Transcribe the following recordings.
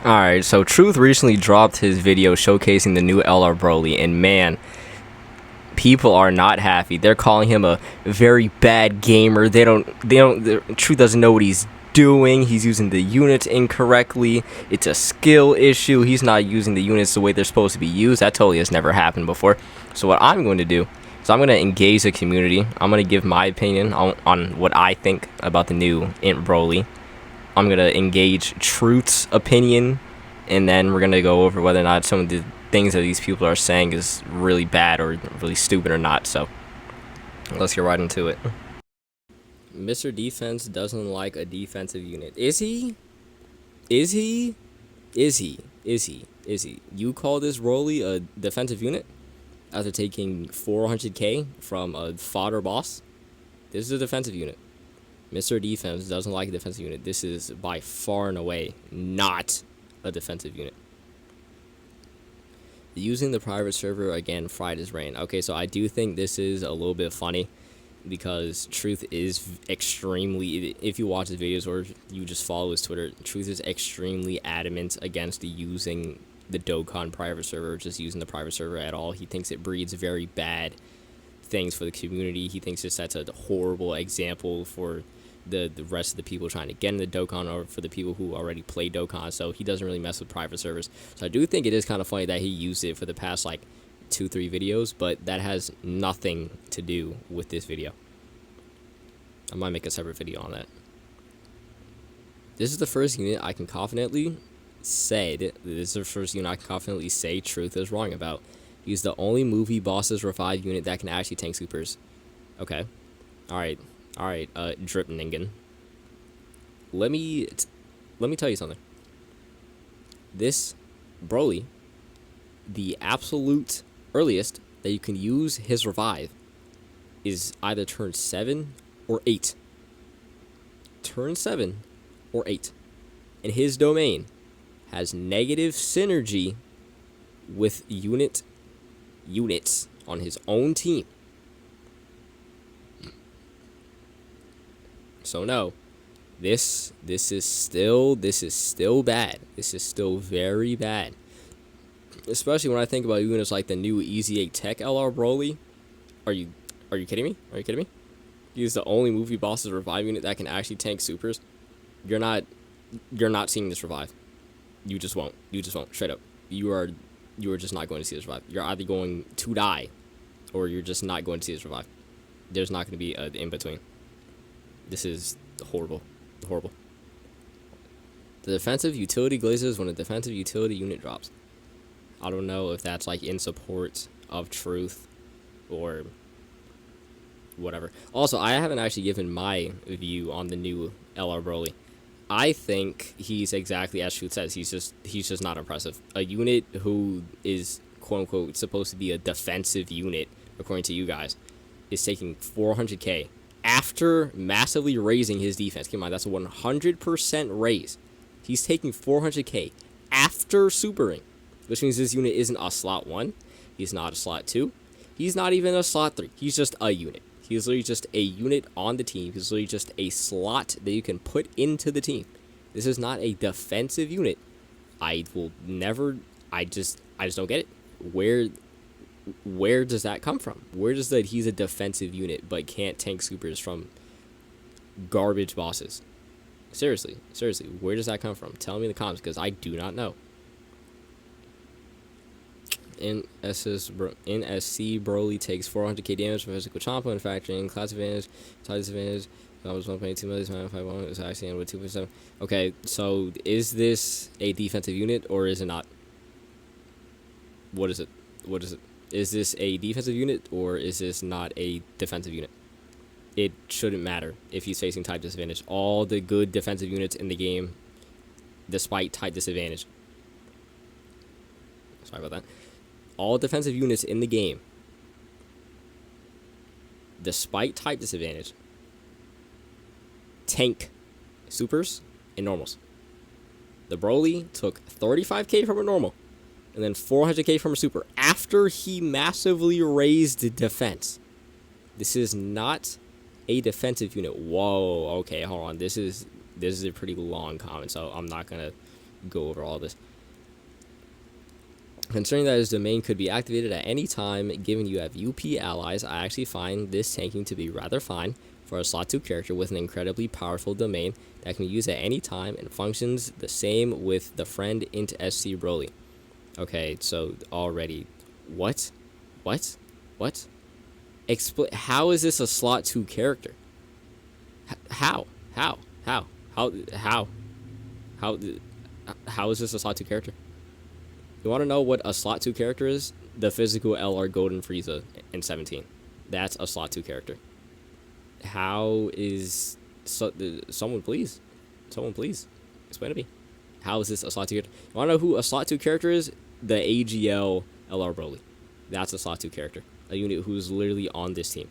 Alright, so Truth recently dropped his video showcasing the new LR Broly, and man, people are not happy. They're calling him a very bad gamer. Truth doesn't know what he's doing. He's using the units incorrectly. It's a skill issue. He's not using the units the way they're supposed to be used. That totally has never happened before. So what I'm going to do is I'm going to engage the community. I'm going to give my opinion on what I think about the new Int Broly. I'm going to engage Truth's opinion, and then we're going to go over whether or not some of the things that these people are saying is really bad or really stupid or not. So let's get right into it. Mr. Defense doesn't like a defensive unit. Is he? Is he? Is he? Is he? Is he? You call this Broly a defensive unit after taking 400k from a fodder boss? This is a defensive unit. Mr. Defense doesn't like a defensive unit. This is by far and away not a defensive unit. Using the private server again fried his brain. Okay, so I do think this is a little bit funny because Truth is extremely, if you watch his videos or you just follow his Twitter, Truth is extremely adamant against using the Dokkan private server, just using the private server at all. He thinks it breeds very bad things for the community. He thinks it sets a horrible example for the rest of the people trying to get in the Dokkan, or for the people who already play Dokkan. So he doesn't really mess with private servers. So I do think it is kind of funny that he used it for the past like 2-3 videos, but that has nothing to do with this video. I might make a separate video on that. This is the first unit I can confidently say Truth is wrong about. He's the only movie bosses revive unit that can actually tank supers. Okay. Alright, Drip Ningen. Let me tell you something. This Broly, the absolute earliest that you can use his revive is either turn 7 or 8. Turn 7 or 8. And his domain has negative synergy with units on his own team. So no, this is still bad. This is still very bad. Especially when I think about units like the new Easy 8 Tech LR Broly. Are you kidding me? Are you kidding me? He's the only movie bosses revive unit that can actually tank supers. You're not seeing this revive. You just won't. You just won't. Straight up. You are just not going to see this revive. You're either going to die, or you're just not going to see this revive. There's not going to be an in between. This is horrible. Horrible. The defensive utility glazes when a defensive utility unit drops. I don't know if that's like in support of Truth or whatever. Also, I haven't actually given my view on the new LR Broly. I think he's exactly as Truth says. He's just not impressive. A unit who is quote unquote supposed to be a defensive unit, according to you guys, is taking 400k after massively raising his defense. Keep in mind, that's a 100% raise. He's taking 400k after supering, which means this unit isn't a slot 1. He's not a slot 2. He's not even a slot 3. He's just a unit. He's literally just a unit on the team. He's literally just a slot that you can put into the team. This is not a defensive unit. I just don't get it. Where does that come from? Where does that he's a defensive unit but can't tank supers from garbage bosses? Seriously, where does that come from? Tell me in the comments, because I do not know. NSC Broly takes 400k damage from physical chomp when factoring class advantage, size disadvantage. I was 1.2 million, 5.1 is actually with 2.7. Okay, so is this a defensive unit or is it not? What is it? What is it? Is this a defensive unit or is this not a defensive unit? It shouldn't matter if he's facing type disadvantage. All the good defensive units in the game, despite type disadvantage. Sorry about that. All defensive units in the game, despite type disadvantage, tank supers and normals. The Broly took 35k from a normal and then 400k from a super after he massively raised defense. This is not a defensive unit. Whoa, okay, hold on. This is a pretty long comment, so I'm not gonna go over all this. Considering that his domain could be activated at any time, given you have UP allies, I actually find this tanking to be rather fine for a slot 2 character with an incredibly powerful domain that can be used at any time and functions the same with the friend int SC Broly. Okay, so already, what? How is this a slot 2 character? How is this a slot 2 character? You want to know what a slot 2 character is? The physical LR Golden Frieza in 17. That's a slot 2 character. How is... someone please explain to me. How is this a slot 2 character? You want to know who a slot 2 character is? The AGL LR Broly. That's a slot 2 character. A unit who's literally on this team.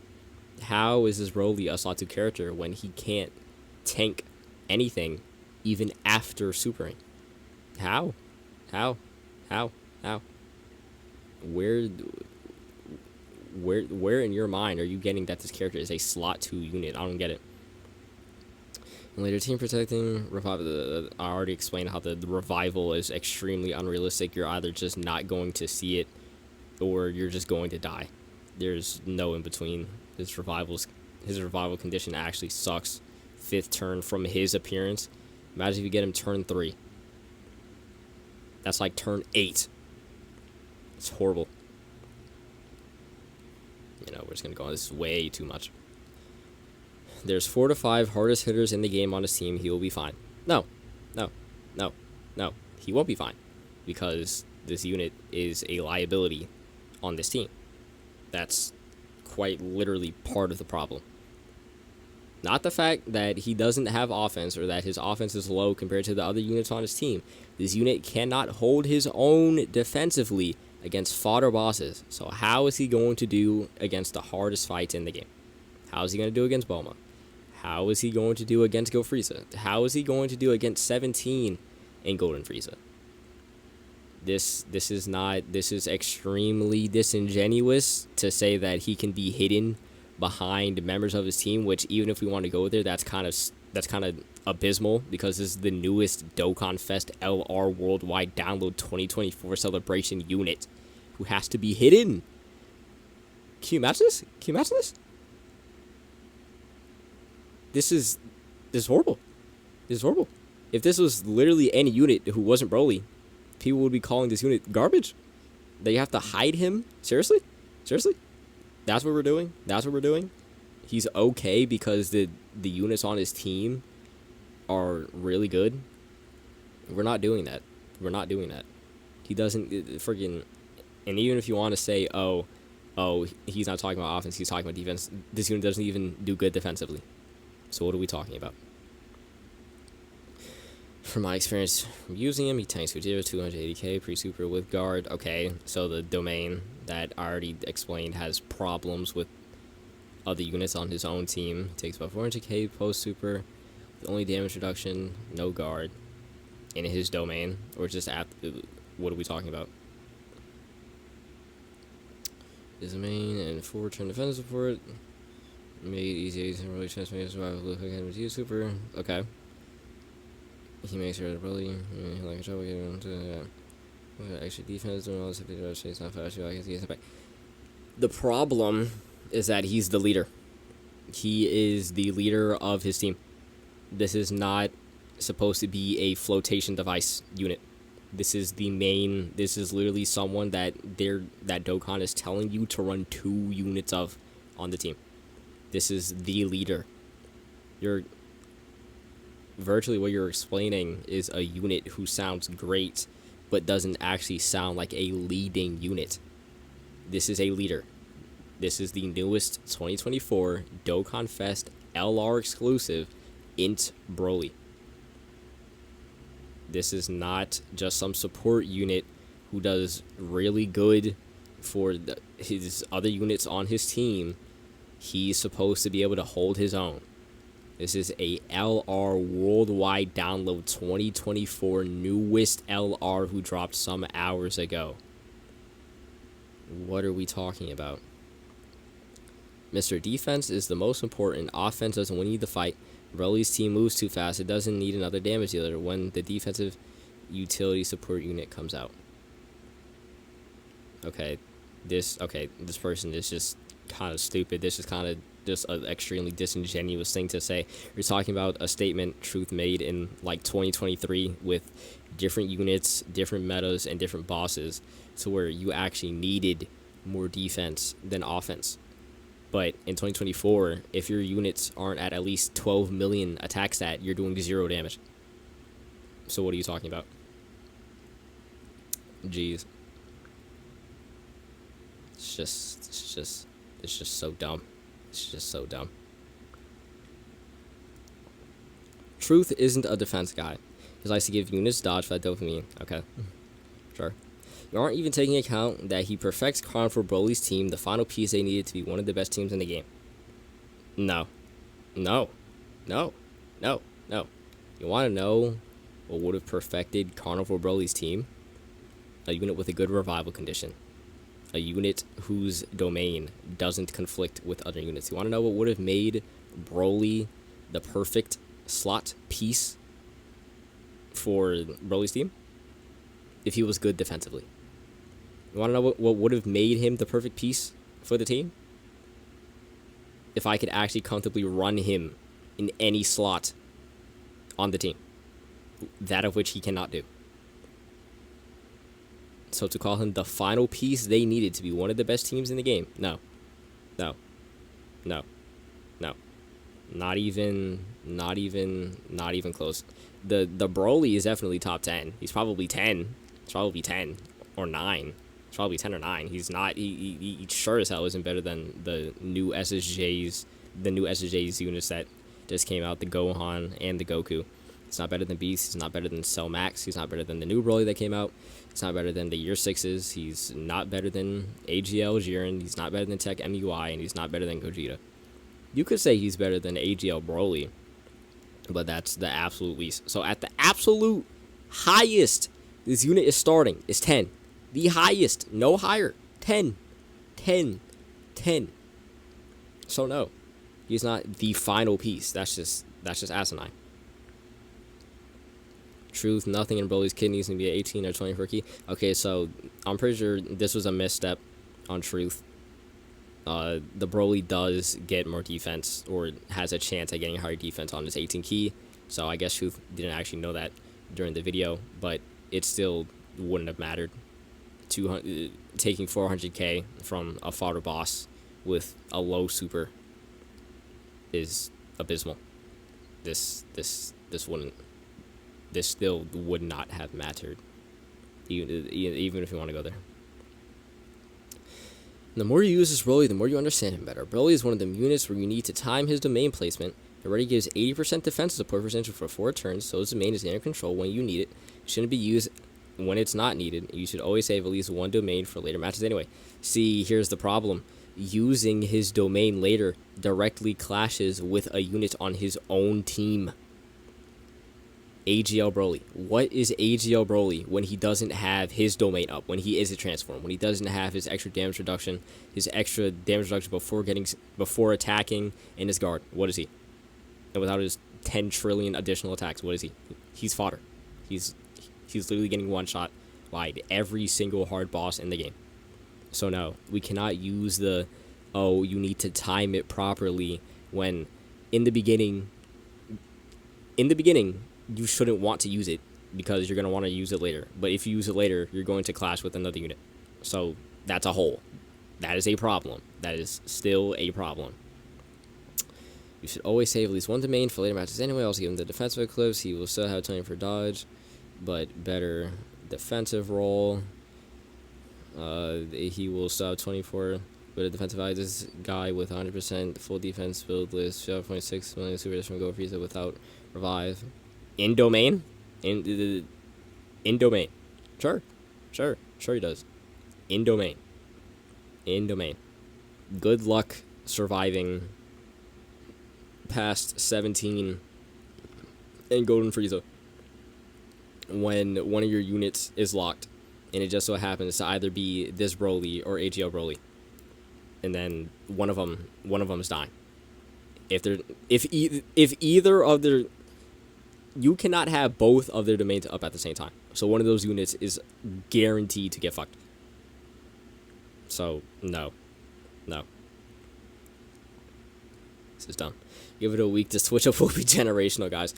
How is this Broly a slot 2 character when he can't tank anything even after supering? How? Where in your mind are you getting that this character is a slot 2 unit? I don't get it. And later, team protecting revival. I already explained how the revival is extremely unrealistic. You're either just not going to see it, or you're just going to die. There's no in between. His revival condition actually sucks. 5th turn from his appearance. Imagine if you get him turn 3. That's like turn 8. It's horrible. We're just gonna go on. This is way too much. There's 4 to 5 hardest hitters in the game on his team. He will be fine. No. He won't be fine, because this unit is a liability on this team. That's quite literally part of the problem. Not the fact that he doesn't have offense or that his offense is low compared to the other units on his team. This unit cannot hold his own defensively against fodder bosses. So how is he going to do against the hardest fights in the game? How is he going to do against Bulma? How is he going to do against Go Frieza? How is he going to do against 17 in Golden Frieza? This is extremely disingenuous to say that he can be hidden behind members of his team, which, even if we want to go there, that's kind of abysmal, because this is the newest Dokkan Fest LR Worldwide Download 2024 celebration unit who has to be hidden. Can you imagine this? This is horrible. This is horrible. If this was literally any unit who wasn't Broly, people would be calling this unit garbage. That you have to hide him? Seriously? That's what we're doing? He's okay because the units on his team are really good? We're not doing that. He doesn't freaking... And even if you want to say, oh, he's not talking about offense, he's talking about defense, this unit doesn't even do good defensively. So what are we talking about? From my experience using him, he tanks for 280k pre-super with guard. Okay, so the domain that I already explained has problems with other units on his own team. Takes about 400k post-super. The only damage reduction, no guard in his domain. Or just at... What are we talking about? His domain and 4 turn defense support. Made easy to really transform survival with super. Okay. He makes her really like a trouble getting to extra defense doing all this. It's not fast. The problem is that he's the leader. He is the leader of his team. This is not supposed to be a flotation device unit. This is the main. This is literally someone that Dokkan is telling you to run 2 units of on the team. This is the leader. Virtually what you're explaining is a unit who sounds great, but doesn't actually sound like a leading unit. This is a leader. This is the newest 2024 Dokkan Fest LR exclusive Int Broly. This is not just some support unit who does really good for his other units on his team. He's supposed to be able to hold his own. This is a LR Worldwide Download 2024 newest LR who dropped some hours ago. What are we talking about? Mr. Defense is the most important. Offense doesn't win you the fight. Broly's team moves too fast. It doesn't need another damage dealer. When the defensive utility support unit comes out. Okay, this person is just kind of stupid. This is kind of just an extremely disingenuous thing to say. You're talking about a statement Truth made in like 2023 with different units, different metas, and different bosses, to where you actually needed more defense than offense. But in 2024, if your units aren't at least 12 million attack stat, you're doing 0 damage. So what are you talking about? Jeez. It's just so dumb. It's just so dumb. Truth isn't a defense guy. He likes to give units dodge for that dopamine. Okay. Sure. You aren't even taking account that he perfects Carnivore Broly's team, the final piece they needed to be one of the best teams in the game. No. No. No. No. No. You want to know what would have perfected Carnivore Broly's team? A unit with a good revival condition. A unit whose domain doesn't conflict with other units. You want to know what would have made Broly the perfect slot piece for Broly's team? If he was good defensively. You want to know what would have made him the perfect piece for the team? If I could actually comfortably run him in any slot on the team. That of which he cannot do. So to call him the final piece they needed to be one of the best teams in the game, no. No. No. No. Not even close. The Broly is definitely top 10. He's probably 10. It's probably 10 or 9. It's probably 10 or 9. He's not. He sure as hell isn't better than the new SSJs. The new SSJs units that just came out. The Gohan and the Goku. He's not better than Beast. He's not better than Cell Max. He's not better than the new Broly that came out. He's not better than the Year 6s. He's not better than AGL Jiren. He's not better than Tech MUI. And he's not better than Gogeta. You could say he's better than AGL Broly. But that's the absolute least. So at the absolute highest this unit is starting is 10. The highest. No higher. 10. 10. 10. So no. He's not the final piece. That's just asinine. Truth, nothing in Broly's kidneys can be an 18 or 24 key. Okay, so I'm pretty sure this was a misstep on Truth. The Broly does get more defense, or has a chance at getting higher defense on his 18 key. So I guess Truth didn't actually know that during the video, but it still wouldn't have mattered. Taking 400k from a fodder boss with a low super is abysmal. This still would not have mattered, even if you want to go there. The more you use this Broly, the more you understand him better. Broly is one of them units where you need to time his domain placement. It already gives 80% defense support percentage for 4 turns, so his domain is in your control when you need it. It shouldn't be used when it's not needed. You should always save at least one domain for later matches anyway. See, here's the problem. Using his domain later directly clashes with a unit on his own team. AGL Broly. What is AGL Broly when he doesn't have his domain up, when he is a transform, when he doesn't have his extra damage reduction before attacking in his guard? What is he? And without his 10 trillion additional attacks, what is he? He's fodder. He's literally getting one shot by every single hard boss in the game. So no, we cannot use you need to time it properly when in the beginning you shouldn't want to use it because you're going to want to use it later. But if you use it later, you're going to clash with another unit. So that's a hole. That is a problem. That is still a problem. You should always save at least one domain for later matches anyway. Also give him the defensive eclipse. He will still have time for dodge, but better defensive roll. He will still have 24 with a defensive value. This guy with 100% full defense build list, 0.6 million super from Go Frieza without revive. In domain? In domain. Sure he does. In domain. Good luck surviving past 17 in Golden Frieza when one of your units is locked and it just so happens to either be this Broly or AGL Broly, and then one of them is dying. If either of their, you cannot have both of their domains up at the same time. So one of those units is guaranteed to get fucked. So, no. No. This is dumb. Give it a week to switch up will be generational, guys.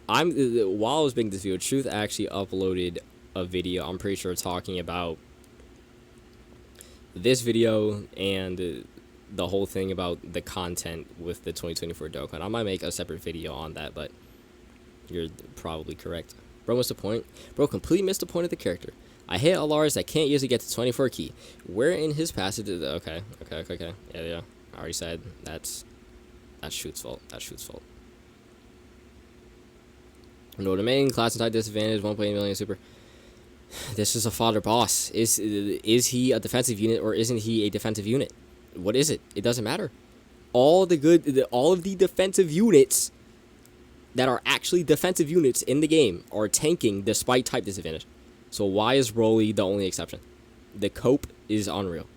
While I was making this video, Truth actually uploaded a video, I'm pretty sure, talking about this video and the whole thing about the content with the 2024 Dokkan. I might make a separate video on that, but you're probably correct. Bro, what's the point? Bro, completely missed the point of the character. I hit Alars that can't usually get to 24 key. Where in his passage? Okay. Yeah. I already said that's Shoot's fault. That's Shoot's fault. No, the main class inside disadvantage 1.8 million super. This is a fodder boss. Is he a defensive unit or isn't he a defensive unit? What is it? It doesn't matter. All of the defensive units that are actually defensive units in the game are tanking despite type disadvantage. So why is Broly the only exception? The cope is unreal.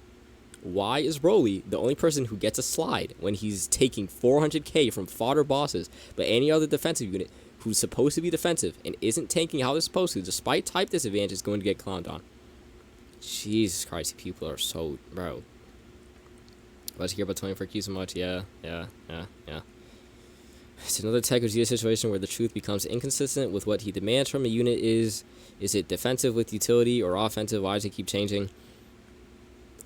Why is Broly the only person who gets a slide when he's taking 400k from fodder bosses, but any other defensive unit who's supposed to be defensive and isn't tanking how they're supposed to, despite type disadvantage, is going to get clowned on? Jesus Christ, people are so... Bro. Let's hear about 24 keys so much. Yeah. It's another tech or Geo situation where the truth becomes inconsistent with what he demands from a unit. Is it defensive with utility or offensive? Why does it keep changing?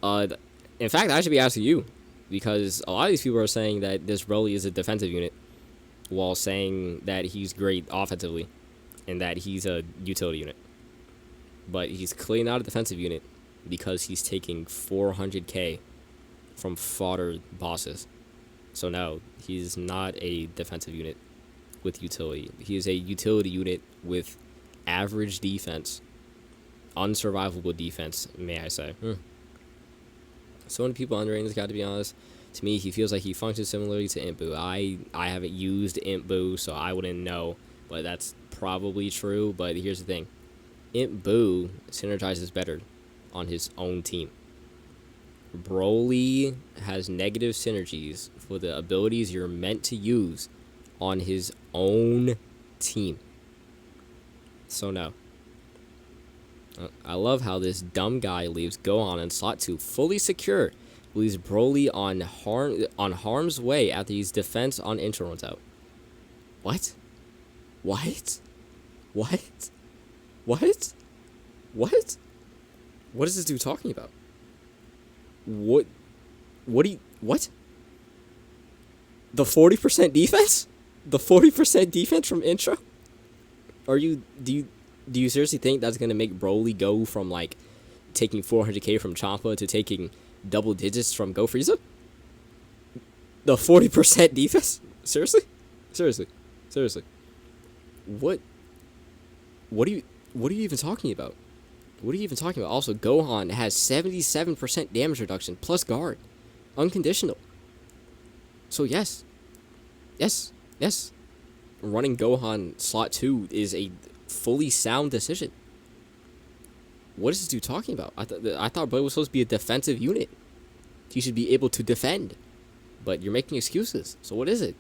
In fact, I should be asking you, because a lot of these people are saying that this Broly is a defensive unit while saying that he's great offensively and that he's a utility unit. But he's clearly not a defensive unit because he's taking 400k from fodder bosses. So no, he's not a defensive unit with utility. He is a utility unit with average defense, unsurvivable defense, may I say. So many people underrating this guy, to be honest. To me, he feels like he functions similarly to Imp Boo. I haven't used Imp Boo, so I wouldn't know, but that's probably true. But here's the thing. Imp Boo synergizes better on his own team. Broly has negative synergies for the abilities you're meant to use on his own team. So no. I love how this dumb guy leaves Gohan in slot 2 fully secure. Leaves Broly on harm's way after he's defense on intro runs out. What? What? What? What? What? What is this dude talking about? What the 40% defense? The 40% defense from intro? Do you seriously think that's gonna make Broly go from like taking 400k from Champa to taking double digits from Go Frieza? The 40% defense? Seriously? What are you even talking about? What are you even talking about? Also, Gohan has 77% damage reduction plus guard. Unconditional. So yes. Running Gohan slot 2 is a fully sound decision. What is this dude talking about? I thought Broly was supposed to be a defensive unit. He should be able to defend. But you're making excuses. So what is it?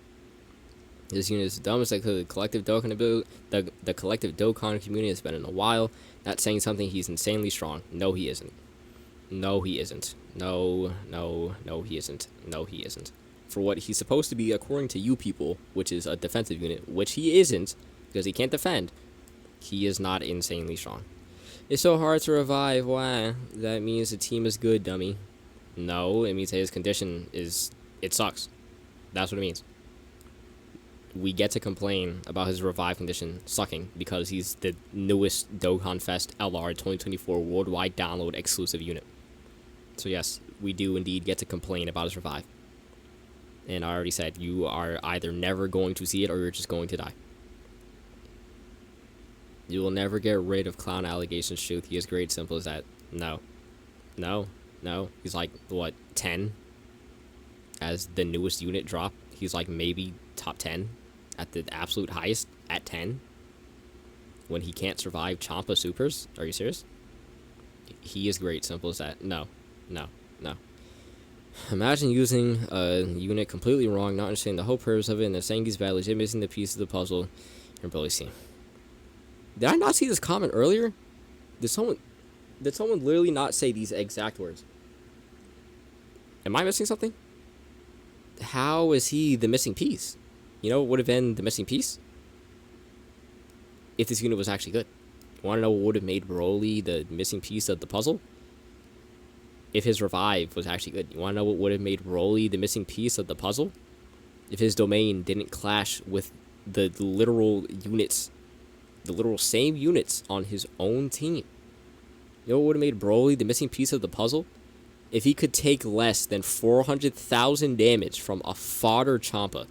This unit is dumb. It's like the collective Dokkan the collective Dokkan community has been in a while. That's saying something. He's insanely strong. No, he isn't. No, he isn't. No, he isn't. No, he isn't. For what he's supposed to be, according to you people, which is a defensive unit, which he isn't, because he can't defend, he is not insanely strong. It's so hard to revive. Why? That means the team is good, dummy. No, it means that his condition is... It sucks. That's what it means. We get to complain about his revive condition sucking because he's the newest Dokkan Fest LR 2024 worldwide download exclusive unit. So yes, we do indeed get to complain about his revive. And I already said, you are either never going to see it or you're just going to die. You will never get rid of clown allegations, Truth. He is great, simple as that. No. He's like, what, 10? As the newest unit drop, he's like maybe top 10 at the absolute highest at 10 when he can't survive Champa supers. Are you serious? He is great, simple as that. No. Imagine using a unit completely wrong, not understanding the whole purpose of it, and then saying he's bad, legit missing the piece of the puzzle. You're barely seeing. Did I not see this comment earlier? Did someone literally not say these exact words? Am I missing something? How is he the missing piece? You know what would have been the missing piece? If this unit was actually good. Want to know what would have made Broly the missing piece of the puzzle? If his revive was actually good. You want to know what would have made Broly the missing piece of the puzzle? If his domain didn't clash with the literal units, the literal same units on his own team. You know what would have made Broly the missing piece of the puzzle? If he could take less than 400,000 damage from a fodder Champa.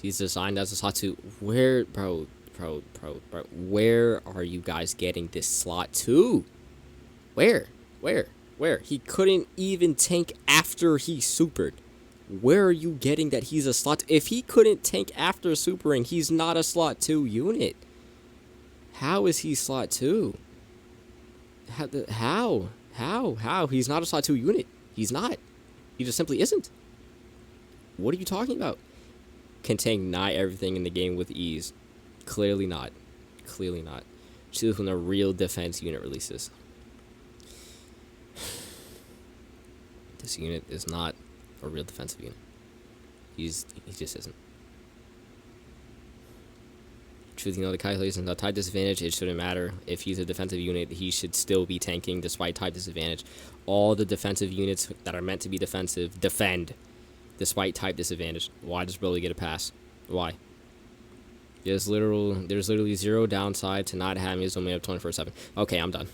He's designed as a slot 2. Where, bro, where are you guys getting this slot 2? Where? He couldn't even tank after he supered. Where are you getting that he's a slot? If he couldn't tank after supering, he's not a slot 2 unit. How is he slot 2? How? He's not a slot 2 unit. He's not. He just simply isn't. What are you talking about? Can tank not everything in the game with ease. Clearly not. Choose when a real defense unit releases. This unit is not a real defensive unit. He just isn't. Truth, the calculations of type disadvantage, it shouldn't matter. If he's a defensive unit, he should still be tanking despite type disadvantage. All the defensive units that are meant to be defensive defend despite type disadvantage. Why does Broly get a pass? Why? There's literally zero downside to not having his domain up 24/7. Okay, I'm done.